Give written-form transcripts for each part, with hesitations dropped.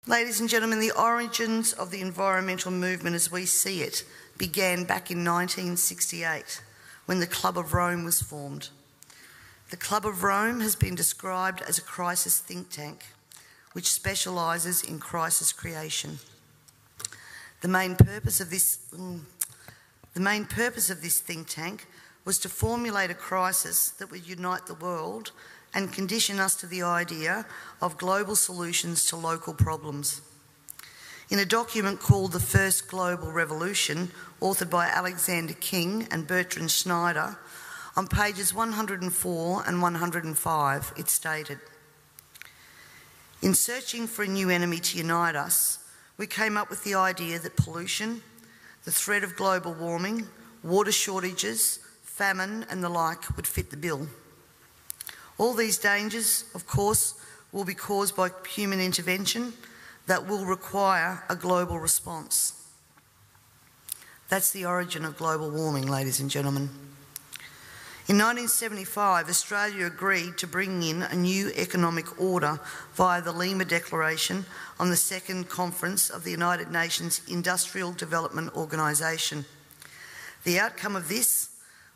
Ladies and gentlemen, the origins of the environmental movement as we see it began back in 1968 when the Club of Rome was formed. The Club of Rome has been described as a crisis think tank which specialises in crisis creation. The main purpose of this think tank was to formulate a crisis that would unite the world and condition us to the idea of global solutions to local problems. In a document called The First Global Revolution, authored by Alexander King and Bertrand Schneider, on pages 104 and 105, it stated, "In searching for a new enemy to unite us, we came up with the idea that pollution, the threat of global warming, water shortages, famine and the like would fit the bill. All these dangers, of course, will be caused by human intervention that will require a global response." That's the origin of global warming, ladies and gentlemen. In 1975, Australia agreed to bring in a new economic order via the Lima Declaration on the Second Conference of the United Nations Industrial Development Organisation. The outcome of this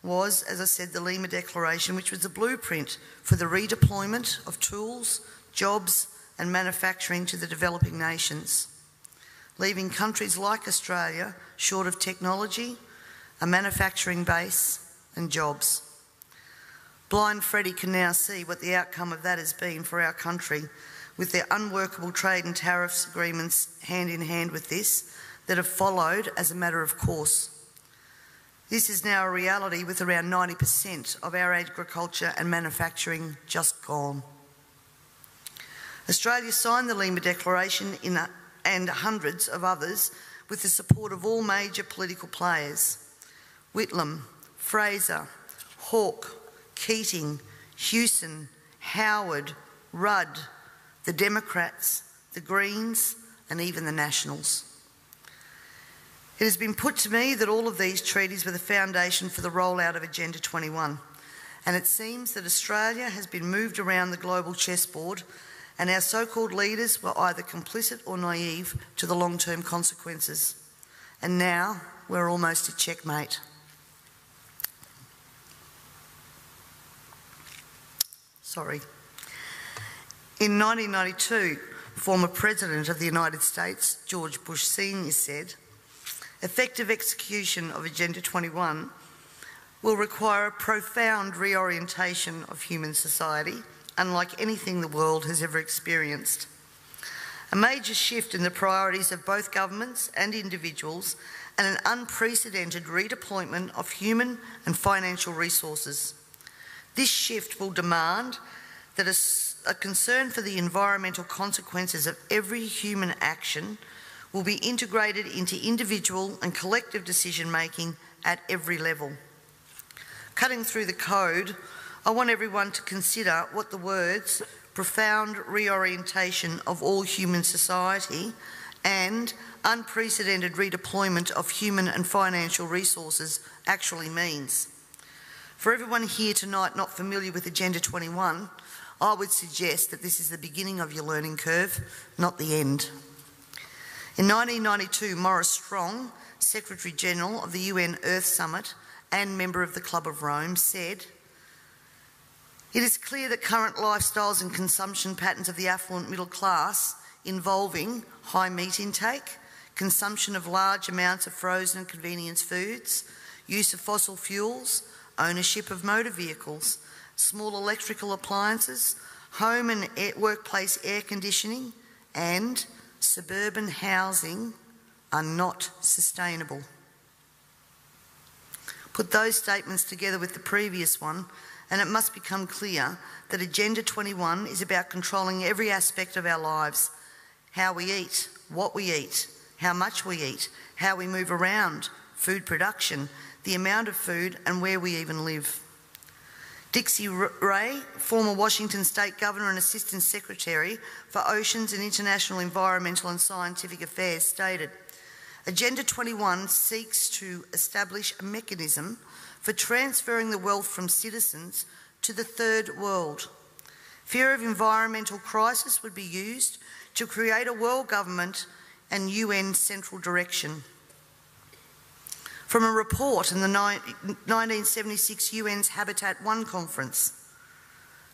was, as I said, the Lima Declaration, which was a blueprint for the redeployment of tools, jobs and manufacturing to the developing nations, leaving countries like Australia short of technology, a manufacturing base and jobs. Blind Freddie can now see what the outcome of that has been for our country, with their unworkable trade and tariffs agreements hand in hand with this that have followed as a matter of course. This is now a reality, with around 90% of our agriculture and manufacturing just gone. Australia signed the Lima Declaration and hundreds of others with the support of all major political players: Whitlam, Fraser, Hawke, Keating, Hewson, Howard, Rudd, the Democrats, the Greens and even the Nationals. It has been put to me that all of these treaties were the foundation for the rollout of Agenda 21, and it seems that Australia has been moved around the global chessboard and our so-called leaders were either complicit or naive to the long-term consequences. And now we're almost at checkmate. In 1992, former President of the United States, George Bush Sr. said, "Effective execution of Agenda 21 will require a profound reorientation of human society, unlike anything the world has ever experienced. A major shift in the priorities of both governments and individuals, and an unprecedented redeployment of human and financial resources. This shift will demand that a concern for the environmental consequences of every human action will be integrated into individual and collective decision-making at every level." Cutting through the code, I want everyone to consider what the words "profound reorientation of all human society" and "unprecedented redeployment of human and financial resources" actually means. For everyone here tonight not familiar with Agenda 21, I would suggest that this is the beginning of your learning curve, not the end. In 1992, Maurice Strong, Secretary-General of the UN Earth Summit and member of the Club of Rome, said, "It is clear that current lifestyles and consumption patterns of the affluent middle class, involving high meat intake, consumption of large amounts of frozen and convenience foods, use of fossil fuels, ownership of motor vehicles, small electrical appliances, home and workplace air conditioning, and suburban housing are not sustainable." Put those statements together with the previous one, and it must become clear that Agenda 21 is about controlling every aspect of our lives: how we eat, what we eat, how much we eat, how we move around, food production, the amount of food, and where we even live. Dixie Ray, former Washington State Governor and Assistant Secretary for Oceans and International Environmental and Scientific Affairs, stated, "Agenda 21 seeks to establish a mechanism for transferring the wealth from citizens to the third world. Fear of environmental crisis would be used to create a world government and UN central direction. From a report in the 1976 UN's Habitat I conference,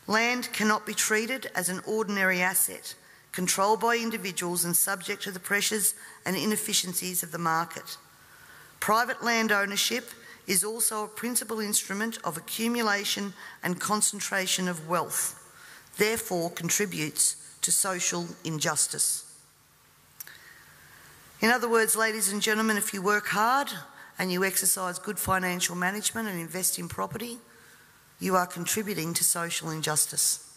land cannot be treated as an ordinary asset, controlled by individuals and subject to the pressures and inefficiencies of the market. Private land ownership is also a principal instrument of accumulation and concentration of wealth, therefore contributes to social injustice. In other words, ladies and gentlemen, if you work hard and you exercise good financial management and invest in property, you are contributing to social injustice.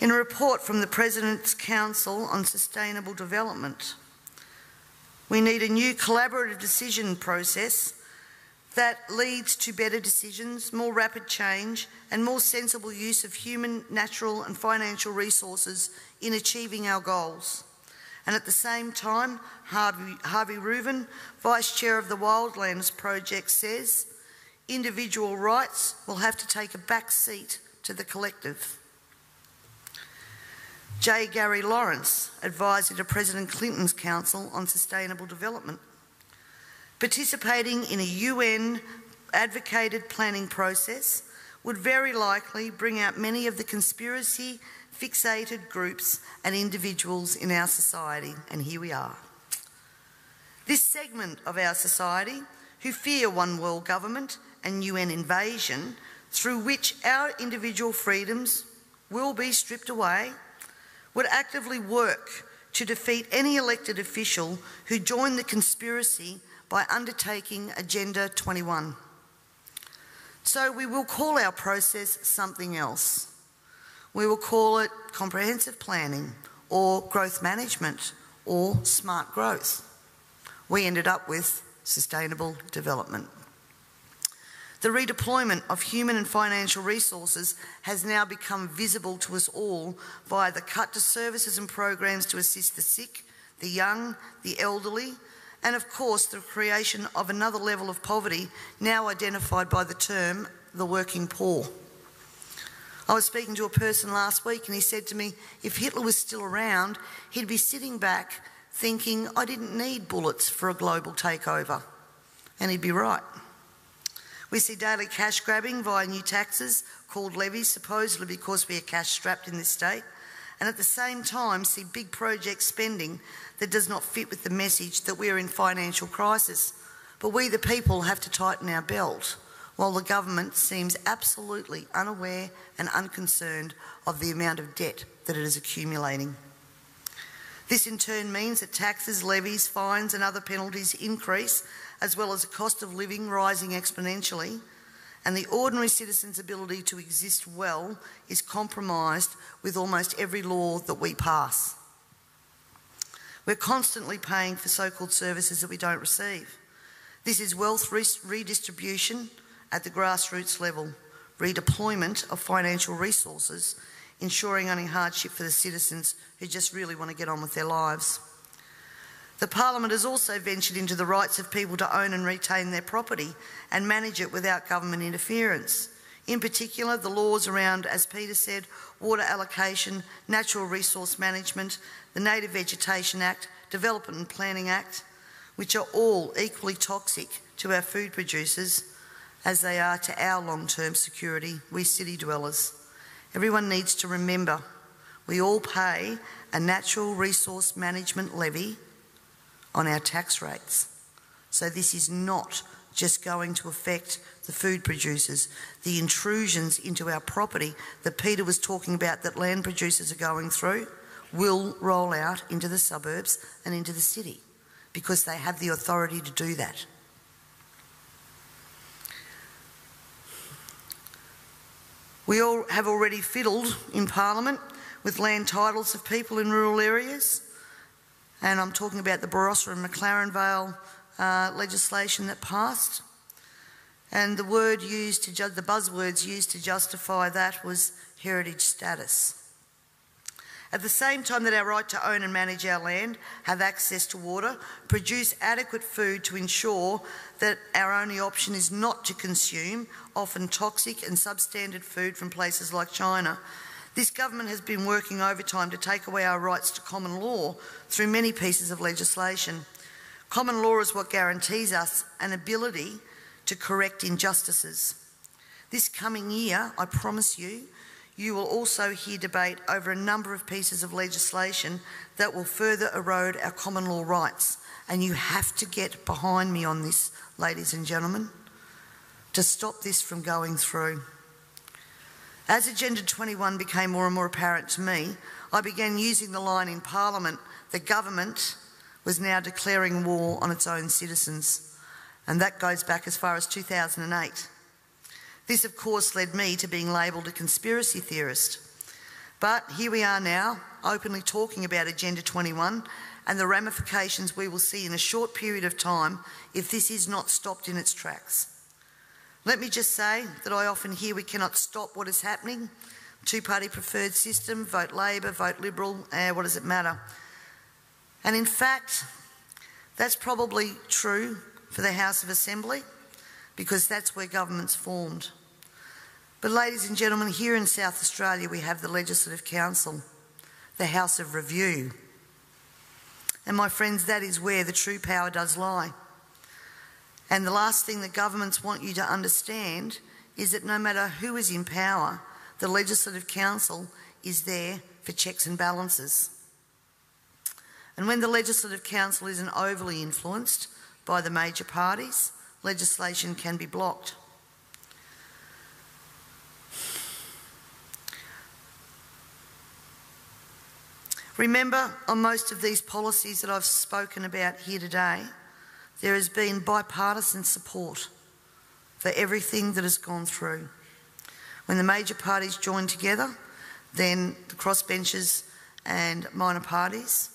In a report from the President's Council on Sustainable Development, we need a new collaborative decision process that leads to better decisions, more rapid change, and more sensible use of human, natural and financial resources in achieving our goals. And at the same time, Harvey Reuven, Vice Chair of the Wildlands Project, says individual rights will have to take a back seat to the collective. J. Gary Lawrence, Advisor to President Clinton's Council on Sustainable Development, participating in a UN advocated planning process would very likely bring out many of the conspiracy fixated groups and individuals in our society, and here we are. This segment of our society who fear one world government and UN invasion, through which our individual freedoms will be stripped away, would actively work to defeat any elected official who joined the conspiracy by undertaking Agenda 21. So we will call our process something else. We will call it comprehensive planning or growth management or smart growth. We ended up with sustainable development. The redeployment of human and financial resources has now become visible to us all via the cut to services and programs to assist the sick, the young, the elderly, and of course the creation of another level of poverty now identified by the term the working poor. I was speaking to a person last week and he said to me, if Hitler was still around, he'd be sitting back thinking, I didn't need bullets for a global takeover. And he'd be right. We see daily cash grabbing via new taxes called levies, supposedly because we are cash strapped in this state, and at the same time see big project spending that does not fit with the message that we are in financial crisis. But we the people have to tighten our belt, while the government seems absolutely unaware and unconcerned of the amount of debt that it is accumulating. This in turn means that taxes, levies, fines and other penalties increase, as well as the cost of living rising exponentially, and the ordinary citizen's ability to exist well is compromised with almost every law that we pass. We're constantly paying for so-called services that we don't receive. This is wealth redistribution at the grassroots level, redeployment of financial resources, ensuring only hardship for the citizens who just really want to get on with their lives. The Parliament has also ventured into the rights of people to own and retain their property and manage it without government interference. In particular, the laws around, as Peter said, water allocation, natural resource management, the Native Vegetation Act, Development and Planning Act, which are all equally toxic to our food producers as they are to our long-term security, we city dwellers. Everyone needs to remember, we all pay a natural resource management levy on our tax rates. So this is not just going to affect the food producers. The intrusions into our property that Peter was talking about that land producers are going through will roll out into the suburbs and into the city because they have the authority to do that. We all have already fiddled in Parliament with land titles of people in rural areas, and I'm talking about the Barossa and McLaren Vale legislation that passed. And the buzzwords used to justify that was heritage status. At the same time that our right to own and manage our land, have access to water, produce adequate food to ensure that our only option is not to consume often toxic and substandard food from places like China, This government has been working overtime to take away our rights to common law through many pieces of legislation. Common law is what guarantees us an ability to correct injustices. This coming year, I promise you, you will also hear debate over a number of pieces of legislation that will further erode our common law rights. And you have to get behind me on this, ladies and gentlemen, to stop this from going through. As Agenda 21 became more and more apparent to me, I began using the line in Parliament that government was now declaring war on its own citizens. And that goes back as far as 2008. This, of course, led me to being labelled a conspiracy theorist. But here we are now, openly talking about Agenda 21 and the ramifications we will see in a short period of time if this is not stopped in its tracks. Let me just say that I often hear we cannot stop what is happening. Two-party preferred system, vote Labor, vote Liberal, what does it matter? And in fact, that's probably true for the House of Assembly, because that's where government's formed. But ladies and gentlemen, here in South Australia we have the Legislative Council, the House of Review. And my friends, that is where the true power does lie. And the last thing that governments want you to understand is that no matter who is in power, the Legislative Council is there for checks and balances. And when the Legislative Council isn't overly influenced by the major parties, legislation can be blocked. Remember, on most of these policies that I've spoken about here today, there has been bipartisan support for everything that has gone through. When the major parties join together, then the crossbenchers and minor parties,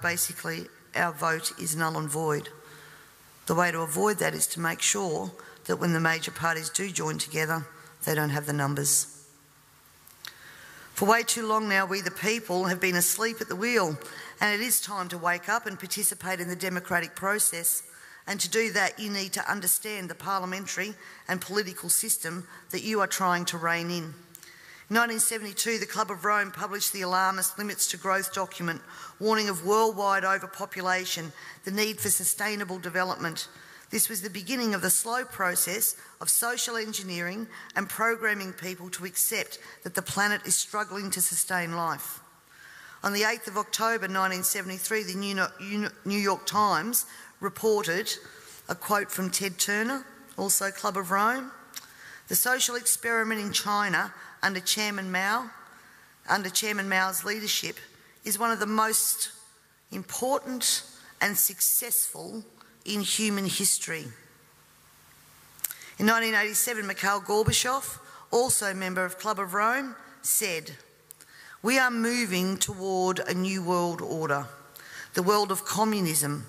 basically our vote is null and void. The way to avoid that is to make sure that when the major parties do join together, they don't have the numbers. For way too long now, we the people have been asleep at the wheel, and it is time to wake up and participate in the democratic process. And to do that, you need to understand the parliamentary and political system that you are trying to rein in. In 1972, the Club of Rome published the alarmist Limits to Growth document, warning of worldwide overpopulation, the need for sustainable development. This was the beginning of the slow process of social engineering and programming people to accept that the planet is struggling to sustain life. On the 8th of October 1973, the New York Times reported a quote from Ted Turner, also Club of Rome. The social experiment in China under Chairman Mao's leadership is one of the most important and successful in human history. In 1987, Mikhail Gorbachev, also a member of Club of Rome, said, "We are moving toward a new world order, the world of communism,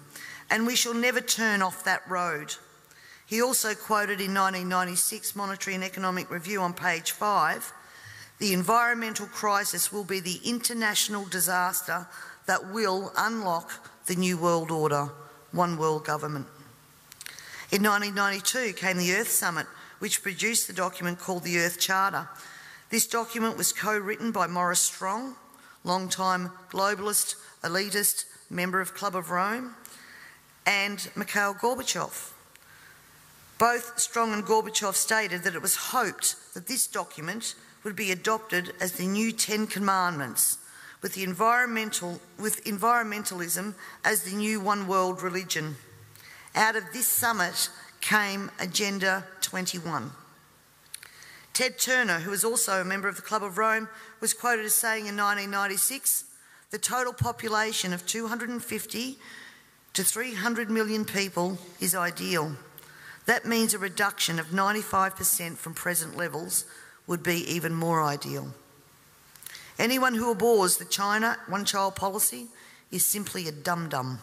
and we shall never turn off that road." He also quoted in 1996 Monetary and Economic Review on page 5, "The environmental crisis will be the international disaster that will unlock the new world order, one world government." In 1992 came the Earth Summit, which produced the document called the Earth Charter. This document was co-written by Maurice Strong, long-time globalist, elitist, member of Club of Rome, and Mikhail Gorbachev. Both Strong and Gorbachev stated that it was hoped that this document would be adopted as the new 10 Commandments, with environmentalism as the new one world religion. Out of this summit came Agenda 21. Ted Turner, who was also a member of the Club of Rome, was quoted as saying in 1996, "The total population of 250 to 300 million people is ideal. That means a reduction of 95% from present levels would be even more ideal." Anyone who abhors the China one-child policy is simply a dum-dum.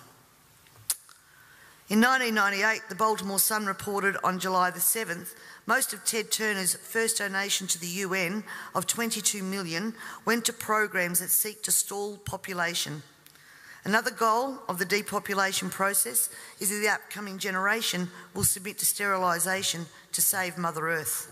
In 1998, the Baltimore Sun reported on July the 7th, most of Ted Turner's first donation to the UN of $22 million went to programs that seek to stall population. Another goal of the depopulation process is that the upcoming generation will submit to sterilisation to save Mother Earth.